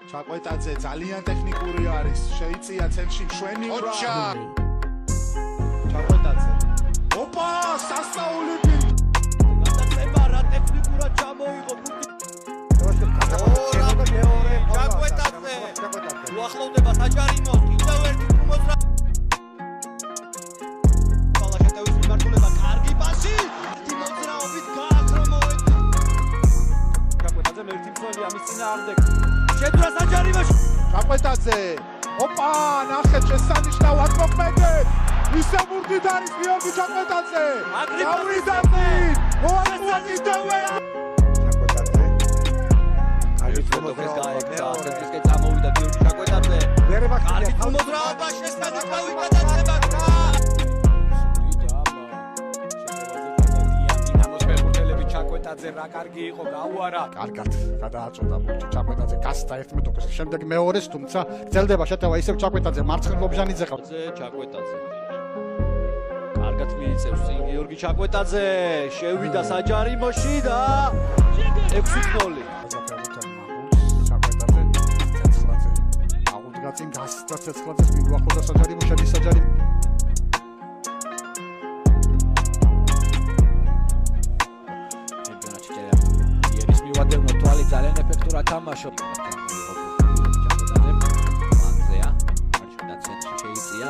ჩაკვეტაძე ძალიან ტექნიკური არის, შეიწია ცენტრში მშვენი ოჩა ჩაკვეტაძე. ოპა, სასწაულები. გადაწება რა ტექნიკურად ჩამოიღო ჩაკვეტაძე. უახლოვდება საჯარიმოს, კიდევ ერთი თუმოძრა. ბალაშატევის მიმართულება, კარგი პასი. მოძრაობით გააქრო მოედი. ჩაკვეტაძე მერტი მწველი ამის წინააღმდეგ. შეძრა საჯარიმოში. ჩაკვეტაძე. ოპა, ნახეთ შესანიშნავად მოქმედებს. ისე მურდით არის გიორგი ჩაკვეტაძე. აგრიპასი. მოაწყვა კიდევ ჩაკვეტაძე. კარგი თუმოძრაობა ცენტრისკენ წამოვიდა გიორგი ჩაკვეტაძე. კარგი თუმოძრაობა შესაძლებელი გადაცემა. ჩაკვეტაძე რა კარგი იყო გაუარა. კარგად გადააწოდა ბურთი ჩაკვეტაძე გასცა ერთ მეტოქეს შემდეგ მეორეს თუმცა გრძელდება შეტევა ისევ ჩაკვეტაძე მარცხნივ ლობჟანიძე ყავს ჩაკვეტაძე კარგად მიიწევს წინ გიორგი ჩაკვეტაძე შევიდა საჯარიმოში და 6-0 ჩაკვეტაძე ცეცხლაძე აღუდგა წინ გასცა ცეცხლაძეს მიუახლოვდა საჯარიმო შედის საჯარიმო მივადევნო თვალი ძალიან ეფექტურად თამაშობ. ჩაკვეტაძე მანზეა მარჯვენა ცენტრში შეიწია.